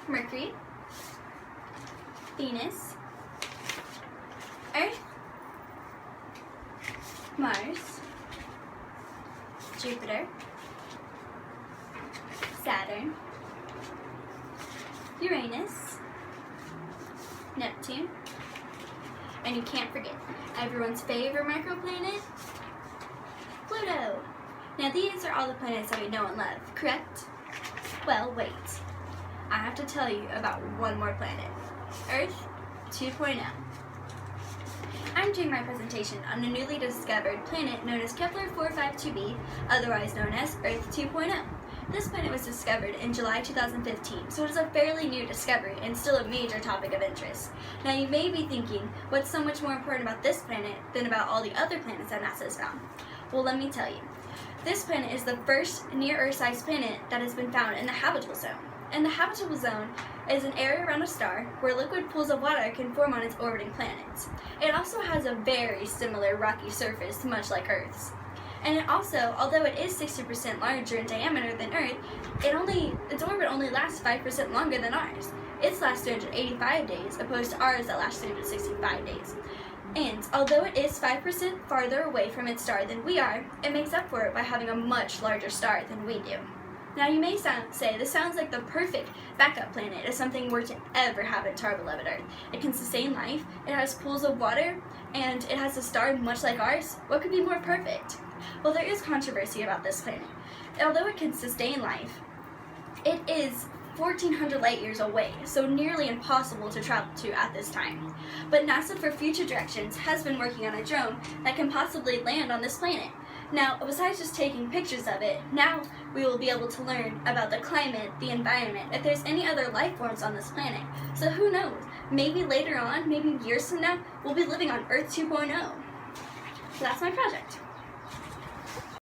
Mercury, Venus, Earth, Mars, Jupiter, Saturn, Uranus, Neptune, and you can't forget everyone's favorite microplanet, Pluto. Now these are all the planets that we know and love, correct? Well, wait. I have to tell you about one more planet, Earth 2.0. I'm doing my presentation on a newly discovered planet known as Kepler 452b, otherwise known as Earth 2.0. This planet was discovered in July 2015, so it is a fairly new discovery and still a major topic of interest. Now you may be thinking, what's so much more important about this planet than about all the other planets that NASA has found? Well, let me tell you. This planet is the first near-Earth-sized planet that has been found in the habitable zone. And the habitable zone is an area around a star where liquid pools of water can form on its orbiting planets. It also has a very similar rocky surface, much like Earth's. And it also, although it is 60% larger in diameter than Earth, its orbit only lasts 5% longer than ours. Its lasts 385 days, opposed to ours that lasts 365 days. And although it is 5% farther away from its star than we are, it makes up for it by having a much larger star than we do. Now you may say, this sounds like the perfect backup planet if something were to ever happen to our beloved Earth. It can sustain life, it has pools of water, and it has a star much like ours. What could be more perfect? Well, there is controversy about this planet. Although it can sustain life, it is 1,400 light years away, so nearly impossible to travel to at this time. But NASA, for future directions, has been working on a drone that can possibly land on this planet. Now, besides just taking pictures of it, now we will be able to learn about the climate, the environment, if there's any other life forms on this planet. So who knows, maybe later on, maybe years from now, we'll be living on Earth 2.0. So that's my project.